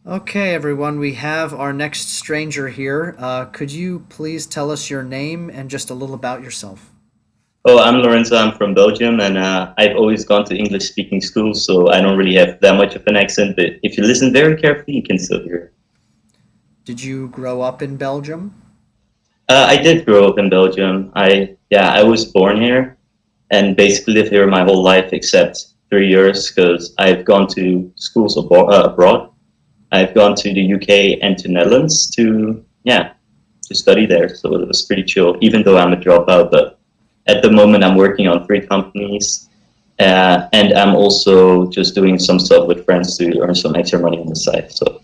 Okay, everyone, we have our next stranger here. Could you please tell us your name and just a little about yourself? Oh, I'm Lorenzo. I'm from Belgium, and I've always gone to English-speaking schools, so I don't really have that much of an accent. But if you listen very carefully, you can still hear it. Did you grow up in Belgium? I did grow up in Belgium. I was born here and basically lived here my whole life except 3 years because I've gone to schools abroad. I've gone to the UK and to Netherlands to study there. So it was pretty chill, even though I'm a dropout. But at the moment, I'm working on three companies. And I'm also just doing some stuff with friends to earn some extra money on the side. So,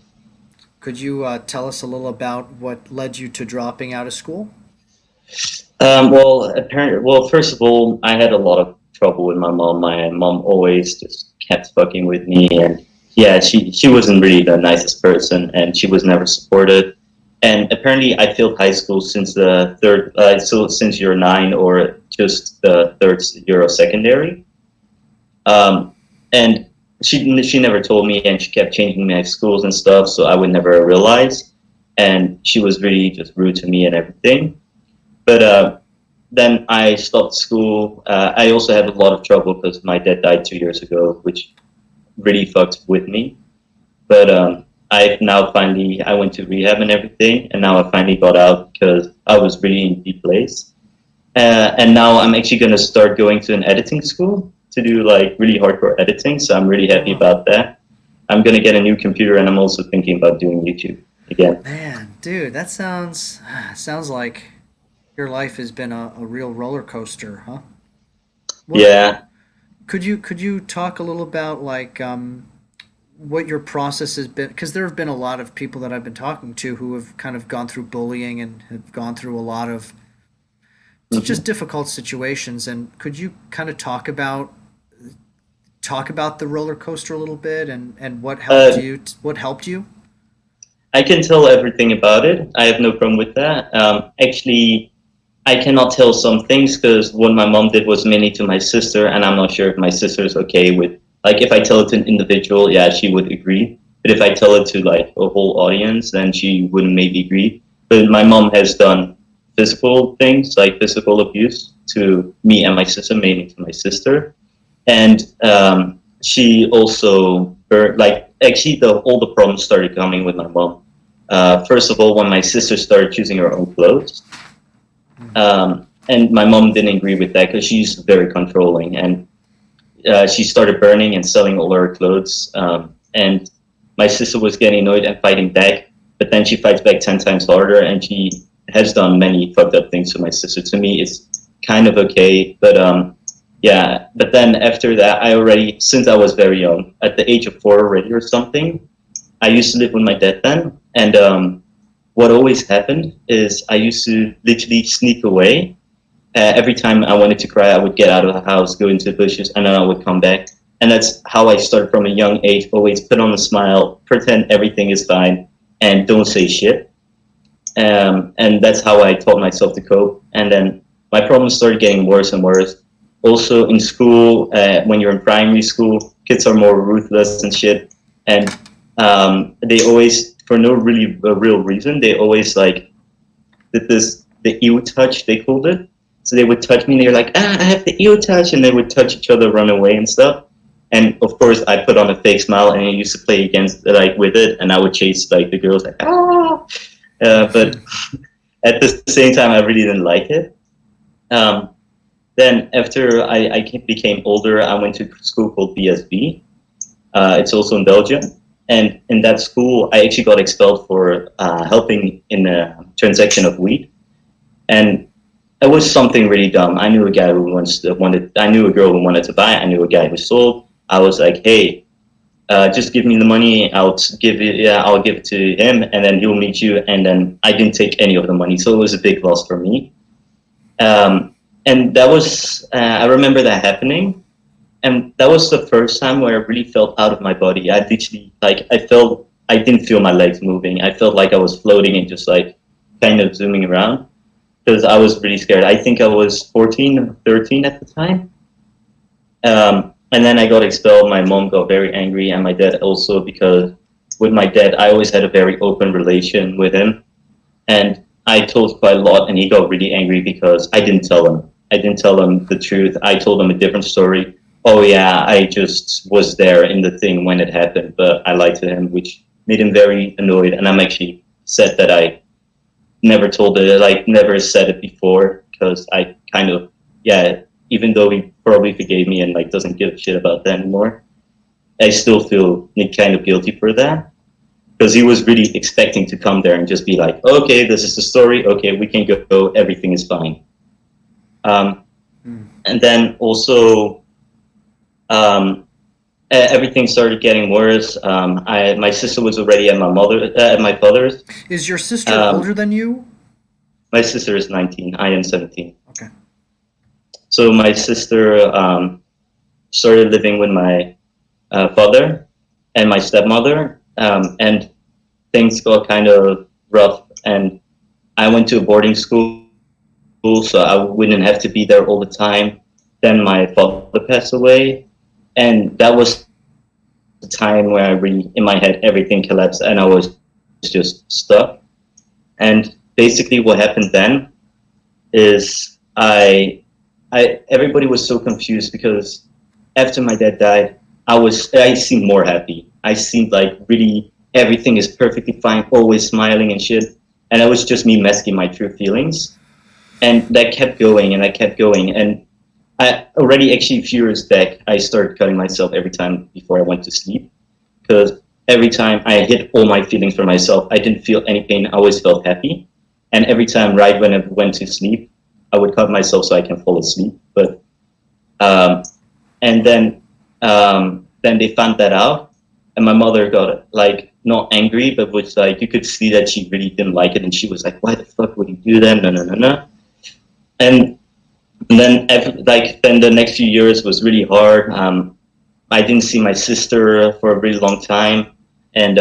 Could you tell us a little about what led you to dropping out of school? first of all, I had a lot of trouble with my mom. My mom always just kept fucking with me, and yeah, she wasn't really the nicest person, and she was never supported. And apparently, I failed high school since the third, so since year nine or just the third year of secondary. Um, and she never told me, and she kept changing my schools and stuff, so I would never realize. And she was really just rude to me and everything. But then I stopped school. I also had a lot of trouble because my dad died 2 years ago, which really fucked with me. But I've now finally I went to rehab and everything, and now I finally got out because I was really in a deep place. And now I'm actually going to start going to an editing school to do like really hardcore editing. So I'm really happy Oh, about that. I'm going to get a new computer, and I'm also thinking about doing YouTube again. man, dude, that sounds like your life has been a real roller coaster, huh? What Yeah. could you talk a little about what your process has been? Because there have been a lot of people that I've been talking to who have kind of gone through bullying and have gone through a lot of just hmm difficult situations. And could you kind of talk about the roller coaster a little bit and Uh, what helped you? I can tell everything about it. I have no problem with that. Actually, I cannot tell some things because what my mom did was mainly to my sister, and I'm not sure if my sister is okay with like if I tell it to an individual, yeah, she would agree. But if I tell it to like a whole audience, then she wouldn't maybe agree. But my mom has done physical things like physical abuse to me and my sister, mainly to my sister, and she also like actually the all the problems started coming with my mom. First of all, when my sister started choosing her own clothes, and my mom didn't agree with that because she's very controlling, and she started burning and selling all her clothes. And my sister was getting annoyed and fighting back, but then she fights back 10 times harder, and she has done many fucked up things to my sister. To me, it's kind of okay, but yeah. But then after that, I already, since I was very young, at the age of 4 already or something, I used to live with my dad then, and what always happened is I used to literally sneak away. Every time I wanted to cry, I would get out of the house, go into the bushes, and then I would come back. And that's how I started from a young age. Always put on a smile, pretend everything is fine, and don't say shit. And that's how I taught myself to cope. And then my problems started getting worse and worse. Also in school, when you're in primary school, kids are more ruthless and shit. And they always, for no really real reason, they always like did this the ew touch they called it. So they would touch me and they're like, I have the ew touch, and they would touch each other, run away and stuff. And of course, I put on a fake smile and I used to play against like with it, and I would chase like the girls like ah. But at the same time, I really didn't like it. Um, then after became older, I went to a school called BSB. It's also in Belgium. And in that school, I actually got expelled for helping in a transaction of weed. And it was something really dumb. I knew a guy who wanted. I knew a girl who wanted to buy. I knew a guy who sold. I was like, hey, just give me the money. I'll give it to him, and then he'll meet you. And then I didn't take any of the money, so it was a big loss for me. And that was I remember that happening, and that was the first time where I really felt out of my body. I literally like I didn't feel my legs moving. I felt like I was floating and just like kind of zooming around because I was really scared. I think I was 14 or 13 at the time. And then I got expelled. My mom got very angry, and my dad also because with my dad, I always had a very open relation with him, and I told quite a lot, and he got really angry because I didn't tell him. I didn't tell him the truth. I told him a different story. Oh yeah, I just was there in the thing when it happened, but I lied to him, which made him very annoyed. And I'm actually sad that I never told it, like never said it before, because I kind of, yeah, even though he probably forgave me and like doesn't give a shit about that anymore, I still feel kind of guilty for that, because he was really expecting to come there and just be like, okay, this is the story. Okay, we can go. Everything is fine. Um, Mm. and then also, everything started getting worse. My sister was already at my father's. Is your sister Um, older than you? my sister is 19. I am 17. Okay. So my sister started living with my father and my stepmother, and things got kind of rough. And I went to a boarding school, so I wouldn't have to be there all the time. Then my father passed away, and that was the time where I really, in my head, everything collapsed, and I was just stuck. And basically, what happened then is everybody was so confused because after my dad died, I seemed more happy. I seemed like really everything is perfectly fine, always smiling and shit. And it was just me masking my true feelings. And that kept going and I kept going. And I already actually a few years back, I started cutting myself every time before I went to sleep. Because every time I hid all my feelings for myself, I didn't feel any pain. I always felt happy. And every time, right when I went to sleep, I would cut myself so I can fall asleep. But um, and then they found that out, and my mother got like not angry, but was like you could see that she really didn't like it, and she was like, "Why the fuck would you do that? No, no, no, no." And then then the next few years was really hard. I didn't see my sister for a really long time, and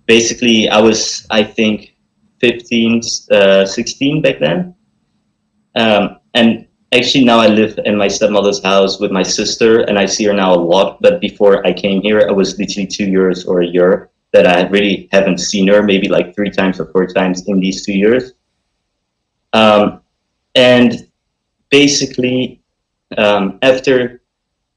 basically I was I think 15, 16 back then. And actually now I live in my stepmother's house with my sister, and I see her now a lot. But before I came here, it was literally 2 years or a year that I really haven't seen her, maybe like 3 times or 4 times in these 2 years. And basically, after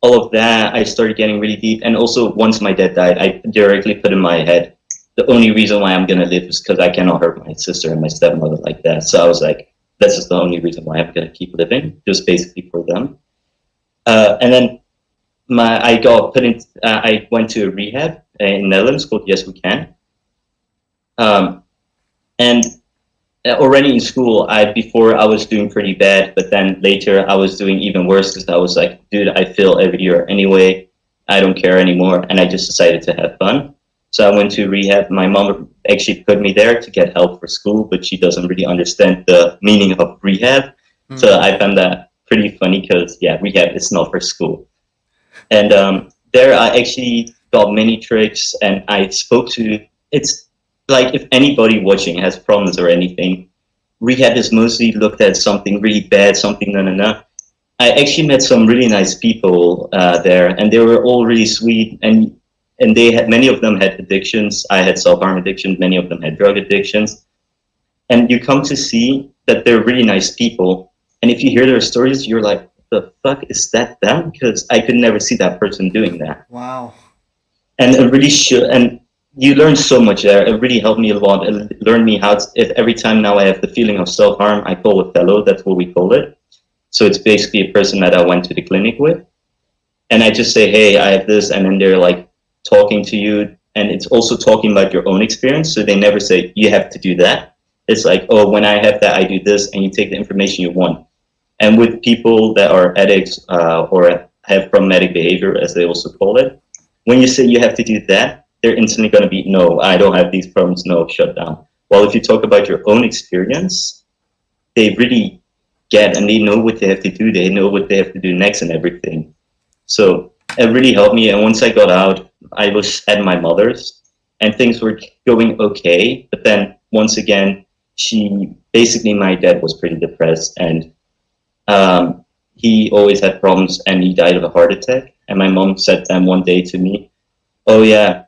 all of that, I started getting really deep. And also, once my dad died, I directly put in my head, the only reason why I'm gonna live is because I cannot hurt my sister and my stepmother like that. So I was like, this is the only reason why I'm gonna keep living, just basically for them. And then I got put in. I went to a rehab in Netherlands called Yes We Can. Um, and already in school, I before I was doing pretty bad, but then later I was doing even worse because I was like, dude, I fail every year anyway. I don't care anymore, and I just decided to have fun. So I went to rehab. My mom actually put me there to get help for school, but she doesn't really understand the meaning of rehab. So Mm. I found that pretty funny because yeah, rehab is not for school. And there I actually got many tricks, and I spoke to. It's like if anybody watching has problems or anything, rehab is mostly looked at something really bad, something no no no. I actually met some really nice people there, and they were all really sweet, and they had many of them had addictions. I had self harm addiction. Many of them had drug addictions, and you come to see that they're really nice people. And if you hear their stories, you're like, the fuck is that them? Because I could never see that person doing that. Wow. And it really should. And you learn so much there. It really helped me a lot. It learned me how to, if every time now I have the feeling of self harm, I call a fellow. That's what we call it. So it's basically a person that I went to the clinic with. And I just say, hey, I have this. And then they're like talking to you. And it's also talking about your own experience. So they never say, you have to do that. It's like, oh, when I have that, I do this. And you take the information you want. And with people that are addicts or have problematic behavior, as they also call it, when you say you have to do that, they're instantly going to be, no, I don't have these problems, no, shut down. Well, if you talk about your own experience, they really get and they know what they have to do. They know what they have to do next and everything. So it really helped me. And once I got out, I was at my mother's and things were going okay. But then once again, my dad was pretty depressed and he always had problems and he died of a heart attack. And my mom said then one day to me, oh yeah,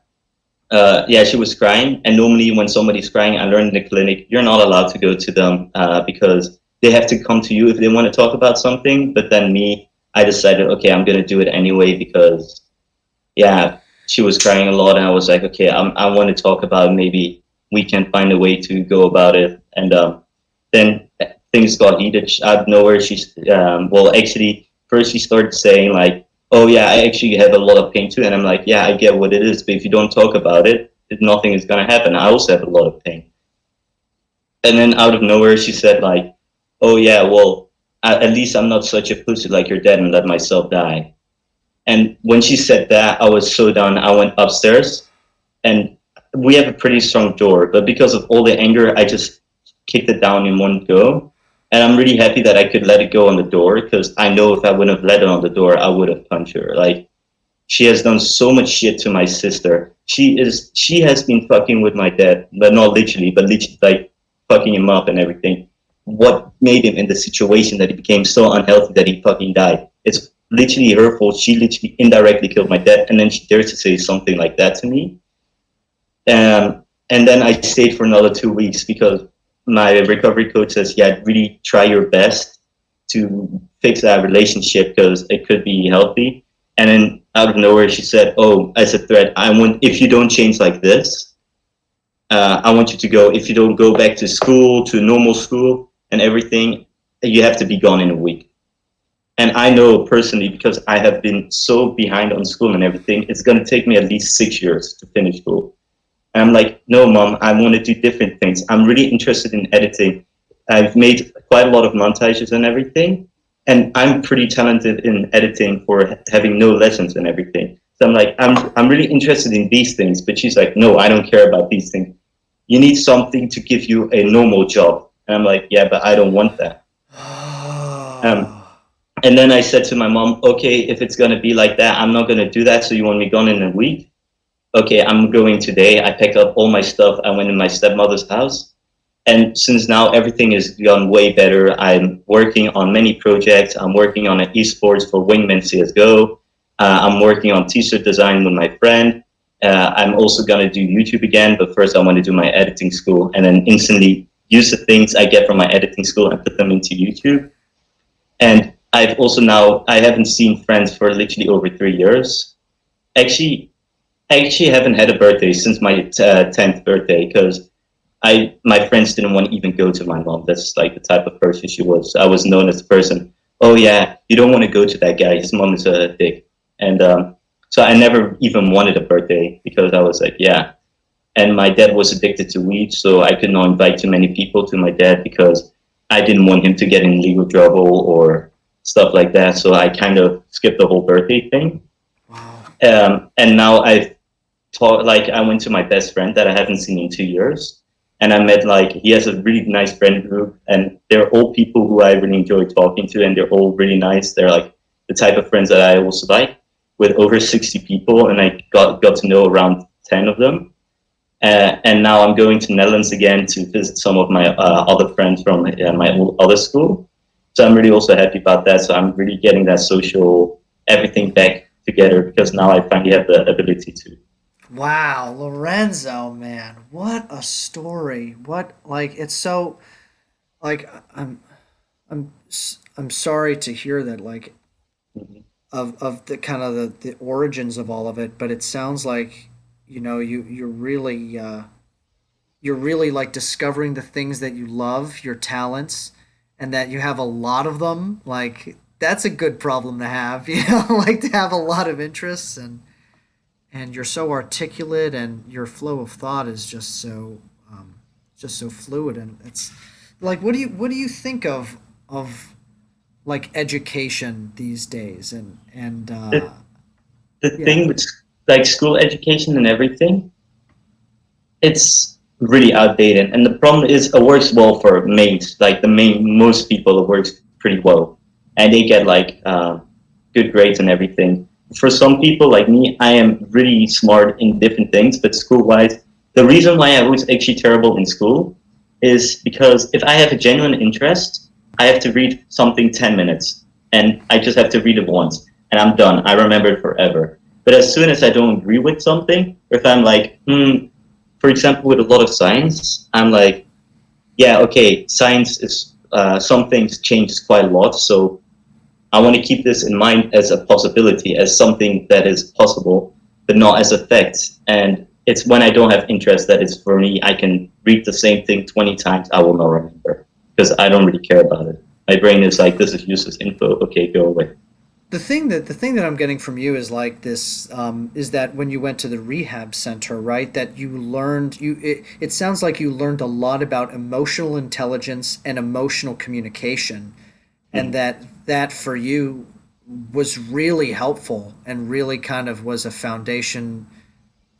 Yeah, she was crying. And normally, when somebody's crying, I learned in the clinic, you're not allowed to go to them because they have to come to you if they want to talk about something. But then me, I decided, okay, I'm gonna do it anyway because yeah, she was crying a lot, and I was like, okay, I want to talk about it. Maybe we can find a way to go about it. And then things got heated out of nowhere. She's well, actually, first she started saying like, "Oh yeah, I actually have a lot of pain too," and I'm like, "Yeah, I get what it is, but if you don't talk about it, nothing is gonna happen. I also have a lot of pain." And then out of nowhere, she said like, "Oh yeah, well, at least I'm not such a pussy like your dad and let myself die." And when she said that, I was so done. I went upstairs, and we have a pretty strong door, but because of all the anger, I just kicked it down in one go. And I'm really happy that I could let it go on the door because I know if I wouldn't have let it on the door, I would have punched her. Like she has done so much shit to my sister. She has been fucking with my dad, but not literally, but literally like fucking him up and everything. What made him in the situation that he became so unhealthy that he fucking died? It's literally her fault. She literally indirectly killed my dad, and then she dares to say something like that to me. And then I stayed for another 2 weeks because my recovery coach says, yeah, really try your best to fix that relationship because it could be healthy. And then out of nowhere, she said, oh, as a threat, I want, if you don't change like this, I want you to go, if you don't go back to school, to normal school and everything, you have to be gone in a week. And I know personally, because I have been so behind on school and everything, it's going to take me at least 6 years to finish school. And I'm like, no, mom, I want to do different things. I'm really interested in editing. I've made quite a lot of montages and everything. And I'm pretty talented in editing for having no lessons and everything. So I'm like, I'm really interested in these things. But she's like, no, I don't care about these things. You need something to give you a normal job. And I'm like, yeah, but I don't want that. Um, and then I said to my mom, okay, if it's going to be like that, I'm not going to do that. So you want me gone in a week? Okay, I'm going today. I packed up all my stuff. I went in my stepmother's house. And since now everything has gone way better, I'm working on many projects. I'm working on an esports for Wingman CSGO. I'm working on t-shirt design with my friend. I'm also going to do YouTube again, but first I want to do my editing school and then instantly use the things I get from my editing school and put them into YouTube. And I've also now, I haven't seen friends for literally over 3 years. Actually, I actually haven't had a birthday since my 10th birthday because my friends didn't want to even go to my mom. That's like the type of person she was. I was known as the person, oh yeah, you don't want to go to that guy. His mom is a dick. And so I never even wanted a birthday because I was like, yeah. And my dad was addicted to weed, so I could not invite too many people to my dad because I didn't want him to get in legal trouble or stuff like that. So I kind of skipped the whole birthday thing. Wow. And now I've like I went to my best friend that I haven't seen in 2 years, and I met like he has a really nice friend group, and they're all people who I really enjoy talking to, and they're all really nice. They're like the type of friends that I also like, with over 60 people, and I got to know around 10 of them. And now I'm going to Netherlands again to visit some of my other friends from my other school. So I'm really also happy about that. So I'm really getting that social everything back together because now I finally have the ability to. Wow, Lorenzo, man, what a story. What like it's so like I'm sorry to hear that like Mhm. of the kind of the origins of all of it, but it sounds like you're really like discovering the things that you love, your talents, and that you have a lot of them. Like that's a good problem to have, like to have a lot of interests and you're so articulate and your flow of thought is just so fluid and it's like what do you think of like education these days and The, the yeah. thing with like school education and everything, it's really outdated. And the problem is it works well for mains, like the main, most people, it works pretty well. And they get like good grades and everything. For some people like me, I am really smart in different things, but school wise, the reason why I was actually terrible in school is because if I have a genuine interest, I have to read something 10 minutes and I just have to read it once and I'm done. I remember it forever. But as soon as I don't agree with something, or if I'm like, for example, with a lot of science, I'm like, yeah, okay, science is some things changes quite a lot, so I want to keep this in mind as a possibility, as something that is possible, but not as a fact. And it's when I don't have interest that it's for me. I can read the same thing 20 times, I will not remember because I don't really care about it. My brain is like, this is useless info. Okay, go away. The thing that I'm getting from you is like this is that when you went to the rehab center, right? That you learned it sounds like you learned a lot about emotional intelligence and emotional communication, and Mhm. that for you was really helpful and really kind of was a foundation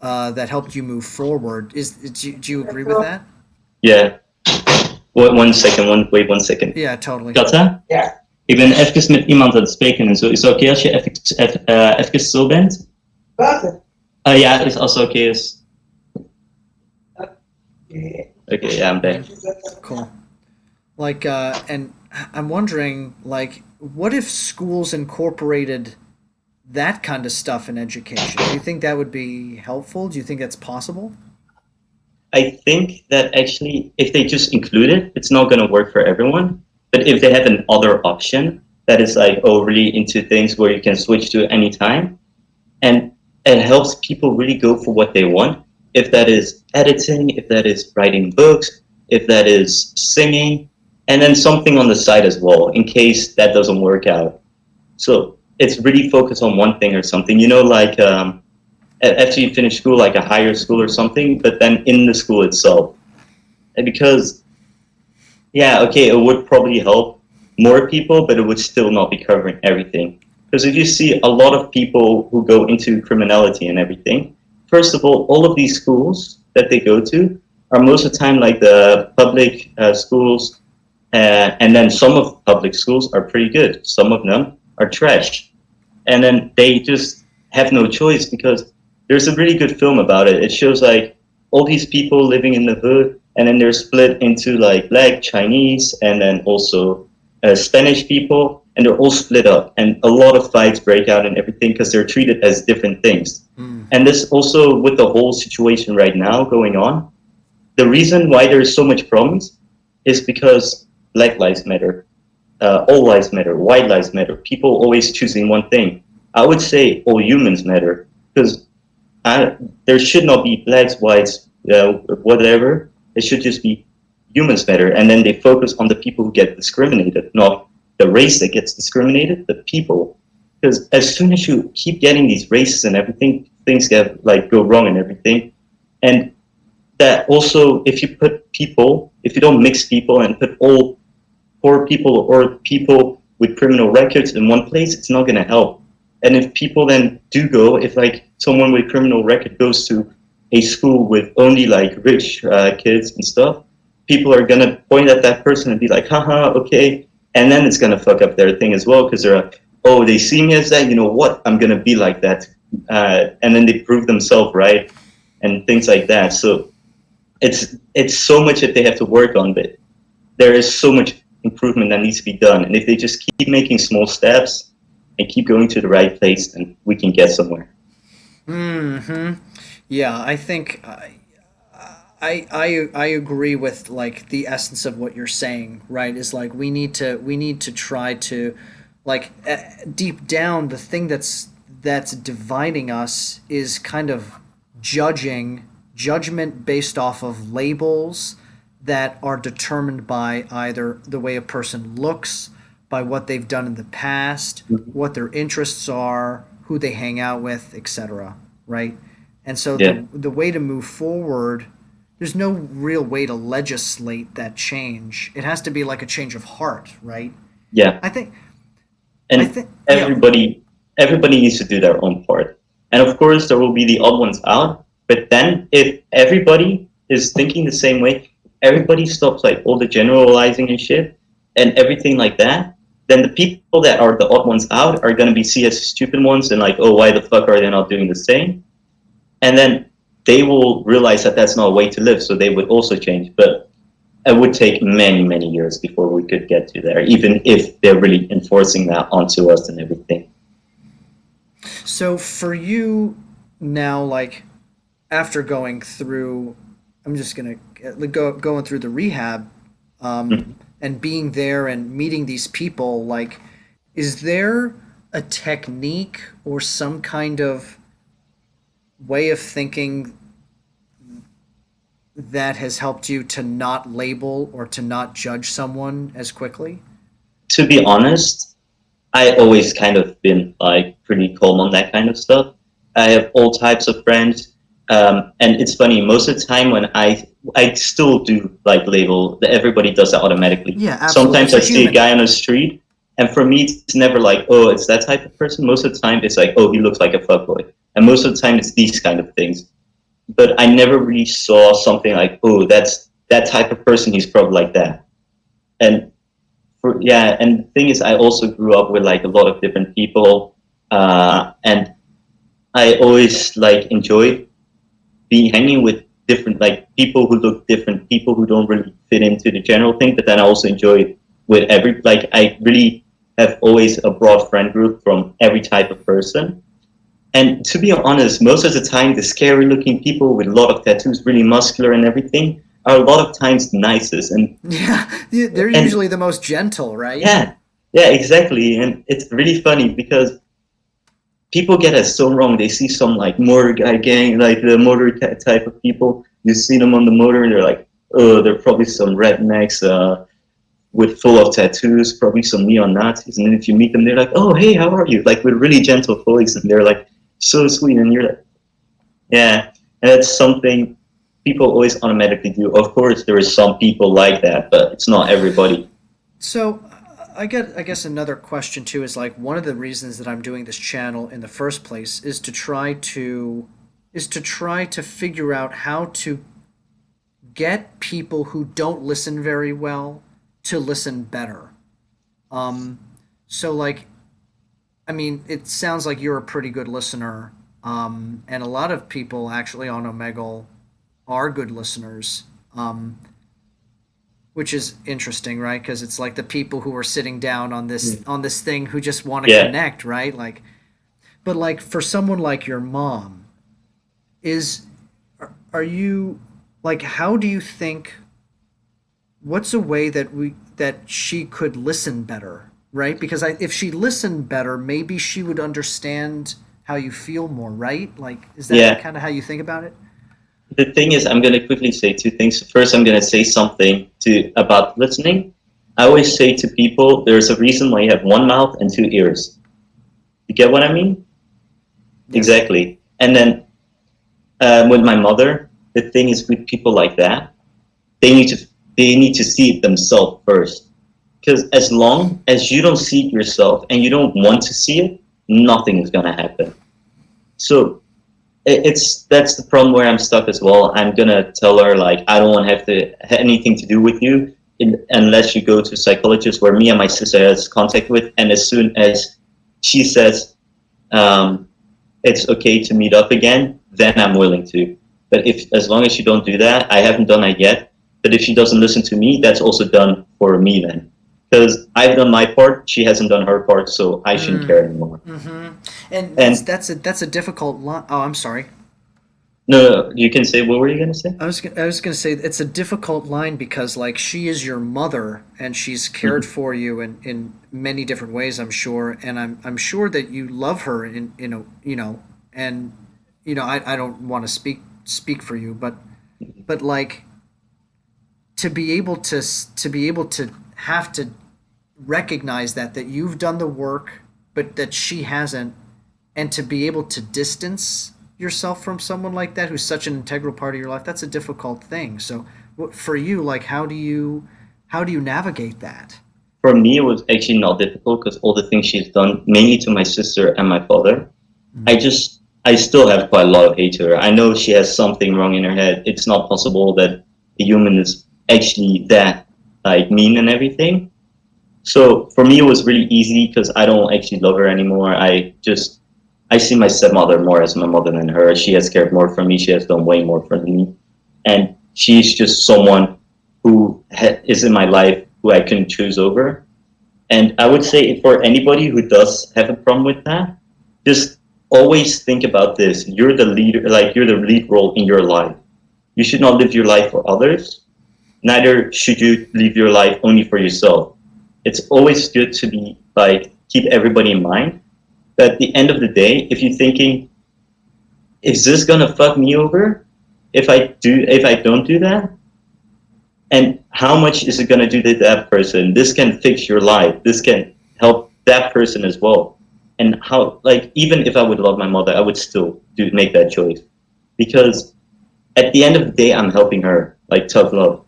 that helped you move forward. Do you agree with that? Yeah. One second, wait 1 second. Yeah, totally. Katta? Ja. Ik ben even met iemand aan het spreken en zo. Is het oké als je even zo bent? Wat? Ja, als het oké is. Oké, ja, I'm back. Cool. Like, and I'm wondering, like, what if schools incorporated that kind of stuff in education? Do you think that would be helpful? Do you think that's possible? I think that actually, if they just include it, it's not going to work for everyone. But if they have an other option that is like, oh, really into things where you can switch to any time, and it helps people really go for what they want. If that is editing, if that is writing books, if that is singing, and then something on the side as well, in case that doesn't work out. So it's really focused on one thing or something. Like after you finish school, like a higher school or something, but then in the school itself. And because, yeah, okay, it would probably help more people, but it would still not be covering everything. Because if you see a lot of people who go into criminality and everything, first of all of these schools that they go to are most of the time like the public schools, and then some of public schools are pretty good. Some of them are trash. And then they just have no choice because there's a really good film about it. It shows like all these people living in the hood, and then they're split into like black, Chinese, and then also Spanish people, and they're all split up, and a lot of fights break out and everything because they're treated as different things. Mm. And this also with the whole situation right now going on, the reason why there's so much problems is because Black Lives Matter, all lives matter, white lives matter. People always choosing one thing. I would say all humans matter because there should not be blacks, whites, whatever. It should just be humans matter, and then they focus on the people who get discriminated, not the race that gets discriminated, the people. Because as soon as you keep getting these races and everything, things get like go wrong and everything, and that also if you don't mix people and put all poor people or people with criminal records in one place, it's not going to help. And if people then do go, if like someone with criminal record goes to a school with only like rich kids and stuff, people are going to point at that person and be like, haha, okay. And then it's going to fuck up their thing as well because they're like, oh, they see me as that, you know what? I'm going to be like that. And then they prove themselves right and things like that. So it's so much that they have to work on, but there is so much improvement that needs to be done. And if they just keep making small steps and keep going to the right place, then we can get somewhere. Hmm. Yeah, I think I agree with like the essence of what you're saying, right? Is like we need to try to like deep down the thing that's dividing us is kind of judgment based off of labels that are determined by either the way a person looks, by what they've done in the past, what their interests are, who they hang out with, etc. Right? And so Yeah, the way to move forward, there's no real way to legislate that change. It has to be like a change of heart, right? yeah. I think I And think yeah. everybody needs to do their own part. And of course, there will be the odd ones out. But then, if everybody is thinking the same way, everybody stops like all the generalizing and shit and everything like that. Then the people that are the odd ones out are going to be seen as stupid ones and like, oh, why the fuck are they not doing the same? And then they will realize that that's not a way to live, so they would also change. But it would take many, many years before we could get to there, even if they're really enforcing that onto us and everything. So for you now, like after going through, I'm just gonna going through the rehab, Mhm. and being there and meeting these people. Like, is there a technique or some kind of way of thinking that has helped you to not label or to not judge someone as quickly? To be honest, I always kind of been like pretty calm on that kind of stuff. I have all types of friends, and it's funny. Most of the time, when I still do like label, everybody does that automatically. Yeah, absolutely. Sometimes It's I a see a human. guy on the street, and for me, it's never like, oh, it's that type of person. Most of the time, it's like, oh, he looks like a fuckboy, and most of the time, it's these kind of things. But I never really saw something like, oh, that's that type of person. He's probably like that, and yeah, and the thing is, I also grew up with like a lot of different people, and I always like enjoyed being hanging with different like people who look different, people who don't really fit into the general thing. But then I also enjoy with every like I really have always a broad friend group from every type of person. And to be honest, most of the time, the scary looking people with a lot of tattoos, really muscular and everything, are a lot of times the nicest. Yeah, they're And usually the most gentle, right? yeah, yeah, exactly. And it's really funny because people get it so wrong. They see some like motor guy gang, like the motor type of people. You see them on the motor, and they're like, oh, they're probably some rednecks with full of tattoos, probably some neon Nazis. And then if you meet them, they're like, oh, hey, how are you? Like with really gentle voice, and they're like so sweet, and you're like, yeah. And that's something people always automatically do. Of course, there is some people like that, but it's not everybody. So I guess another question too is like one of the reasons that I'm doing this channel in the first place is to try to figure out how to get people who don't listen very well to listen better. Um, so like I mean, it sounds like you're a pretty good listener, and a lot of people actually on Omegle are good listeners. Which is interesting, right? Because it's like the people who are sitting down on this thing who just want to Yeah, connect, right? Like, but like for someone like your mom, is are you like how do you think what's a way that she could listen better, right? Because if she listened better, maybe she would understand how you feel more, right? Like, is that yeah. kind of how you think about it? The thing is, I'm going to quickly say two things. First, I'm going to say something to about listening. I always say to people, there's a reason why you have one mouth and two ears. You get what I mean? Yes. Exactly. And then with my mother, the thing is with people like that, they need to they need to see it themselves first. Because as long as you don't see it yourself and you don't want to see it, nothing is going to happen. So it's that's the problem where I'm stuck as well. I'm gonna tell her like I don't want to have anything to do with you unless you go to a psychologist where me and my sister has contact with, and as soon as she says um, it's okay to meet up again, then I'm willing to. But if as long as you don't do that, I haven't done that yet. But if she doesn't listen to me, that's also done for me then, because I've done my part, she hasn't done her part, so I shouldn't Mm, care anymore. mm-hmm. And And that's a difficult line. Oh, I'm sorry. no, you can say what were you gonna say? I was gonna say it's a difficult line because like she is your mother and she's cared Mhm. for you in many different ways, I'm sure, and I'm sure that you love her in a you know, and I don't want to speak for you, but like to be able to have to recognize that you've done the work but that she hasn't, and to be able to distance yourself from someone like that who's such an integral part of your life, that's a difficult thing. So for you, like how do you navigate that? For me, it was actually not difficult because all the things she's done, mainly to my sister and my father, I still have quite a lot of hate to her. I know she has something wrong in her head. It's not possible that a human is actually that like mean and everything. So for me, it was really easy because I don't actually love her anymore. I see my stepmother more as my mother than her. She has cared more for me. She has done way more for me, and she's just someone who is in my life who I couldn't choose over. And I would say for anybody who does have a problem with that, just always think about this. You're the leader, like you're the lead role in your life. You should not live your life for others. Neither should you live your life only for yourself. It's always good to be like keep everybody in mind. But at the end of the day, if you're thinking, is this gonna fuck me over if I don't do that? And how much is it gonna do to that person? This can fix your life. This can help that person as well. And how like even if I would love my mother, I would still do make that choice. Because at the end of the day I'm helping her, like tough love.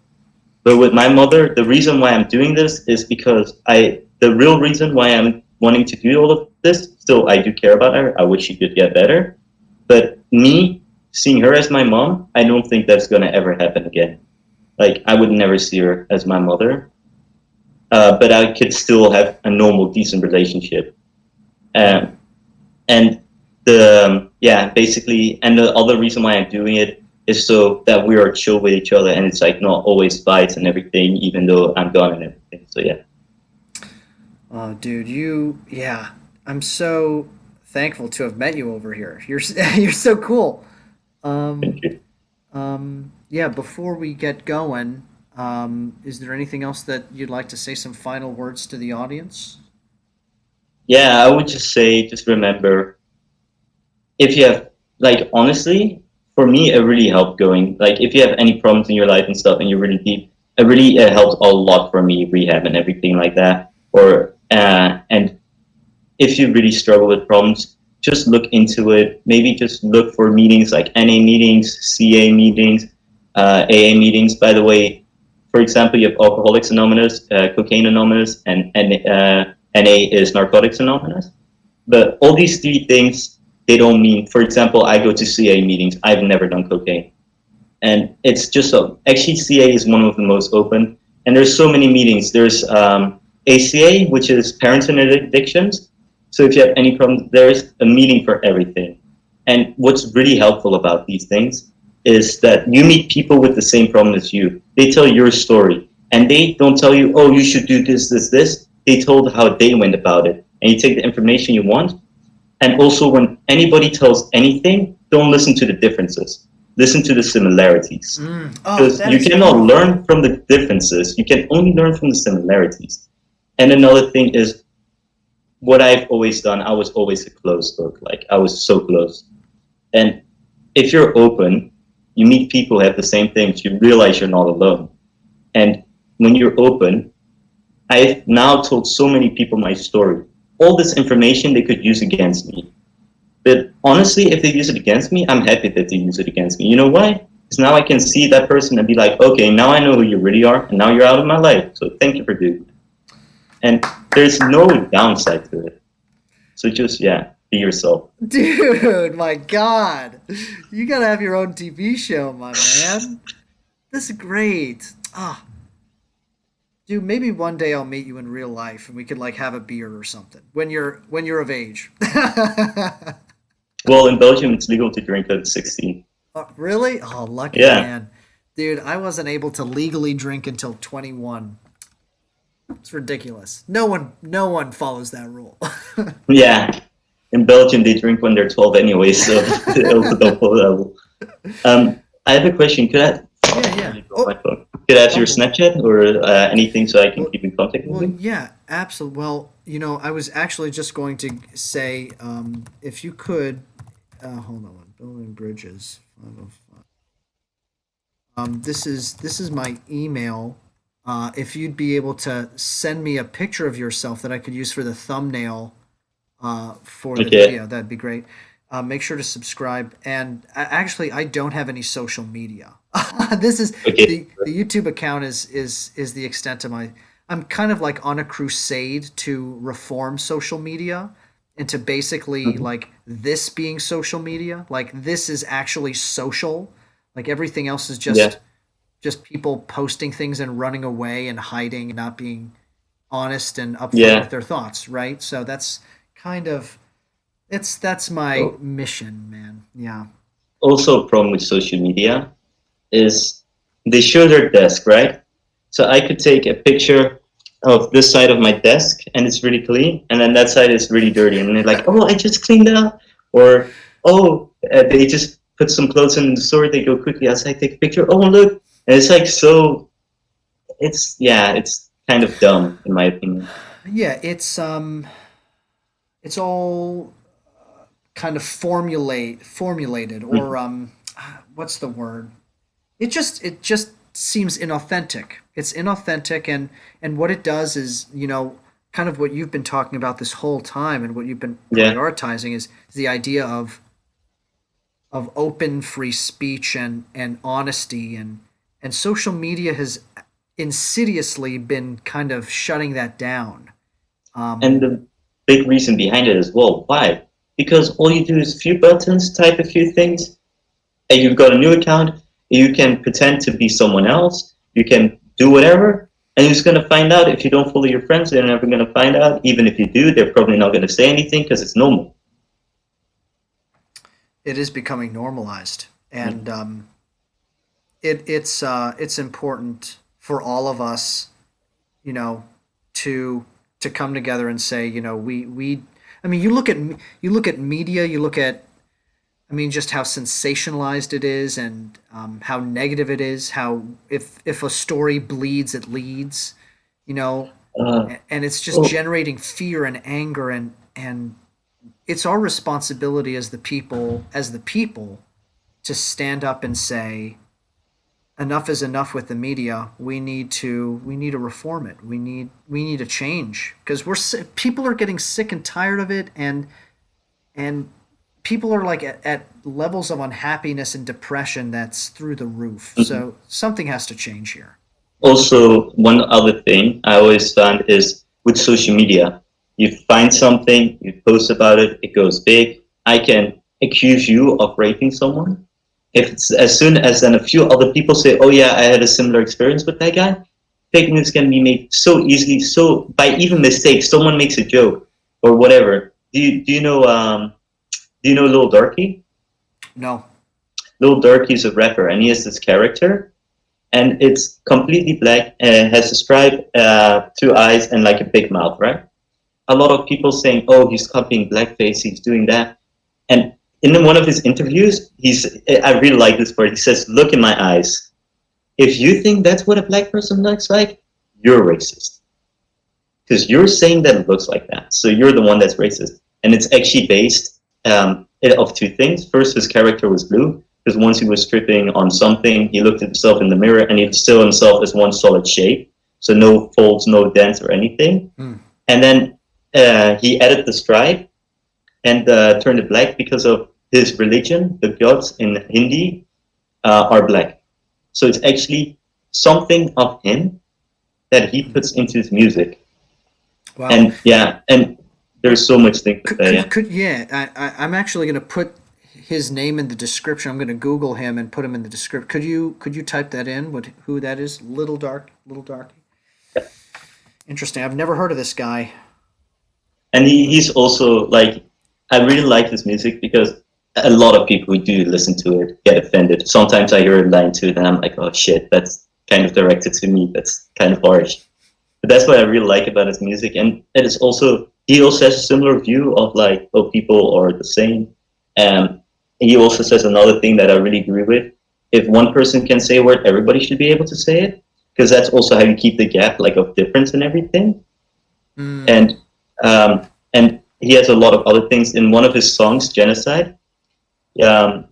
But with my mother, the reason why I'm doing this is because the real reason why I'm wanting to do all of this, still I do care about her. I wish she could get better. But me seeing her as my mom, I don't think that's going to ever happen again. Like, I would never see her as my mother. But I could still have a normal, decent relationship. Um, and basically, and the other reason why I'm doing it is so that we are chill with each other and it's like not always fights and everything, even though I'm gone and everything. So yeah. Oh, dude, I'm so thankful to have met you over here. You're so cool. Um, Thank you. yeah, before we get going, is there anything else that you'd like to say? Some final words to the audience? Yeah, I would just say, just remember, if you have, like, honestly, for me, it really helped going. Like, if you have any problems in your life and stuff, and you're really deep, it really helped a lot for me, rehab and everything like that. And if you really struggle with problems, just look into it. Maybe just look for meetings like NA meetings, CA meetings, AA meetings. By the way, for example, you have Alcoholics Anonymous, Cocaine Anonymous, and NA is Narcotics Anonymous. But all these three things, they don't mean, for example, I go to CA meetings. I've never done cocaine. And it's just so, actually, CA is one of the most open. And there's so many meetings. There's ACA, which is Parents and Addictions. So if you have any problems, there's a meeting for everything. And what's really helpful about these things is that you meet people with the same problem as you. They tell your story. And they don't tell you, oh, you should do this, this, this. They told how they went about it. And you take the information you want. And also, when anybody tells anything, don't listen to the differences. Listen to the similarities. Oh, Because that you is cannot beautiful. learn from the differences. You can only learn from the similarities. And another thing is what I've always done, I was always a closed book. Like, I was so close. And if you're open, you meet people who have the same things, you realize you're not alone. And when you're open, I've now told so many people my story. All this information they could use against me. But honestly, if they use it against me, I'm happy that they use it against me. You know why? Because now I can see that person and be like, okay, now I know who you really are, and now you're out of my life. So thank you for doing it. And there's no downside to it. So just, yeah, be yourself. Dude, my God. You gotta have your own TV show, my man. This is great. Ah, dude, maybe one day I'll meet you in real life and we could like have a beer or something when you're of age. Well, in Belgium, it's legal to drink at 16. Really? Oh, lucky Yeah, man. Dude, I wasn't able to legally drink until 21. It's ridiculous. No one follows that rule. yeah. In Belgium, they drink when they're 12 anyway, so they also don't follow that rule. I have a question. Could I? Yeah, Oh, I yeah. nearly dropped my Oh, phone. Could I have your fumbled. Snapchat or anything so I can Well, keep in contact with well, you? yeah, absolutely. Well, I was actually just going to say, if you could, hold on, building bridges. 505. This is my email. If you'd be able to send me a picture of yourself that I could use for the thumbnail for the Okay. video, that'd be great. Make sure to subscribe. And actually, I don't have any social media. This is Okay. the YouTube account is the extent of my. I'm kind of like on a crusade to reform social media into basically Mhm. like this being social media. Like this is actually social. Like everything else is Yeah. just people posting things and running away and hiding and not being honest and upfront with Yeah. their thoughts, right? So kind of that's my Oh, mission, man. Yeah. also, a problem with social media is they show their desk, right? So I could take a picture of this side of my desk and it's really clean, and then that side is really dirty, and they're like, "Oh, I just cleaned up." Or, oh, they just put some clothes in the store, they go quickly outside, take a picture, oh, look. And it's like so, yeah, it's kind of dumb, in my opinion. Yeah, it's all kind of formulated, or Mhm. what's the word? It just seems inauthentic. It's inauthentic, and what it does is, kind of what you've been talking about this whole time, and what you've been Yeah. prioritizing is the idea of open free speech and honesty, and social media has insidiously been kind of shutting that down. And Um, the big reason behind it as well. Why? Because all you do is a few buttons, type a few things, and you've got a new account. You can pretend to be someone else. You can do whatever, and you're just gonna find out. If you don't follow your friends, they're never gonna find out. Even if you do, they're probably not gonna say anything because it's normal. it is becoming normalized, and Mhm. it's important for all of us, you know, to come together and say, we. I mean, you look at media, you look at, I mean, just how sensationalized it is, and how negative it is. How if a story bleeds, it leads, you know, Uh, and it's just oh, generating fear and anger, and it's our responsibility as the people to stand up and say enough is enough with the media. We need to reform it. We need a change, because people are getting sick and tired of it, and people are like at levels of unhappiness and depression that's through the roof. mhm. So something has to change here. Also, one other thing I always found is with social media, you find something, you post about it, it goes big. I can accuse you of raping someone. If it's as soon as then a few other people say, "Oh yeah, I had a similar experience with that guy," fake news can be made so easily. So by even mistake, someone makes a joke or whatever. Do you know Lil Durky? No. Lil Durky is a rapper, and he has this character and it's completely black, has a stripe, two eyes, and like a big mouth, right? A lot of people saying, "Oh, he's copying blackface, he's doing that," and in one of his interviews, I really like this part. He says, "Look in my eyes. If you think that's what a black person looks like, you're racist because you're saying that it looks like that. So you're the one that's racist." And it's actually based of two things. First, his character was blue because once he was stripping on something, he looked at himself in the mirror and he saw himself as one solid shape. So no folds, no dents or anything. Hmm. And then he added the stripe and turned it black because of his religion. The gods in Hindi are black. So it's actually something of him that he puts into his music. Wow. And yeah, and there's so much things to Could say. could, Yeah, could yeah. I'm actually going to put his name in the description. I'm going to Google him and put him in the description. Could you type that in? Who that is? Little Darky. Interesting. I've never heard of this guy. and he's also like, I really like his music because a lot of people who do listen to it get offended. Sometimes I hear a line to it and I'm like, oh shit, that's kind of directed to me. That's kind of harsh. But that's what I really like about his music, and it is also he also has a similar view of like, oh, people are the same. Um, he also says another thing that I really agree with. If one person can say a word, everybody should be able to say it, because that's also how you keep the gap like of difference and everything. Hmm. And he has a lot of other things in one of his songs, Genocide. Um,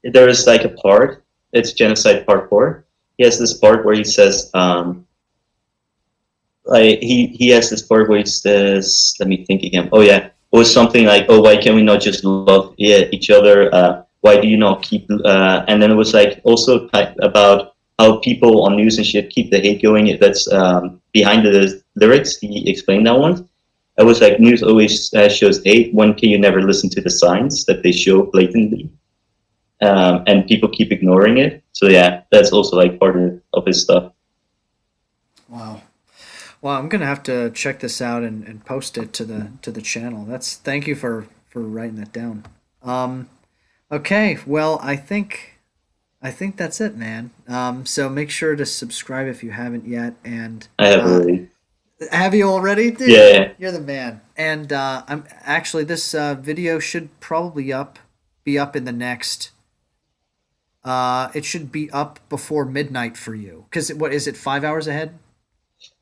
there is like a part. It's Genocide Part Four. He has this part where he says, like he has this part where he says, let me think again. Oh yeah, it was something like, oh, why can we not just love, yeah, each other? Why do you not keep? And then it was like also about how people on news and shit keep the hate going. That's behind the lyrics. He explained that one. It was like news always shows hate. When can you never listen to the signs that they show blatantly? And people keep ignoring it. So yeah, that's also like part of his stuff. Wow. Well, I'm gonna have to check this out and post it to the channel. Thank you for writing that down. Um, okay, well, I think that's it, man. So make sure to subscribe if you haven't yet, and I have already. Have you already, dude? Yeah. You're the man. And I'm actually this video should probably be up in the next. It should be up before midnight for you. Because what is it? 5 hours ahead?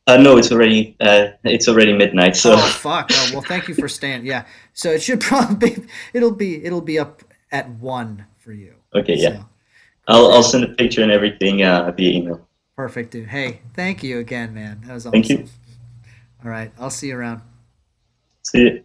No, it's already midnight. So Oh fuck. Oh well, thank you for staying. Yeah. So it should probably it'll be up at 1 for you. okay, yeah. So cool, I'll dude. send a picture and everything via email. Perfect, dude. Hey, thank you again, man. That was Thank awesome. you. All right, I'll see you around. See you.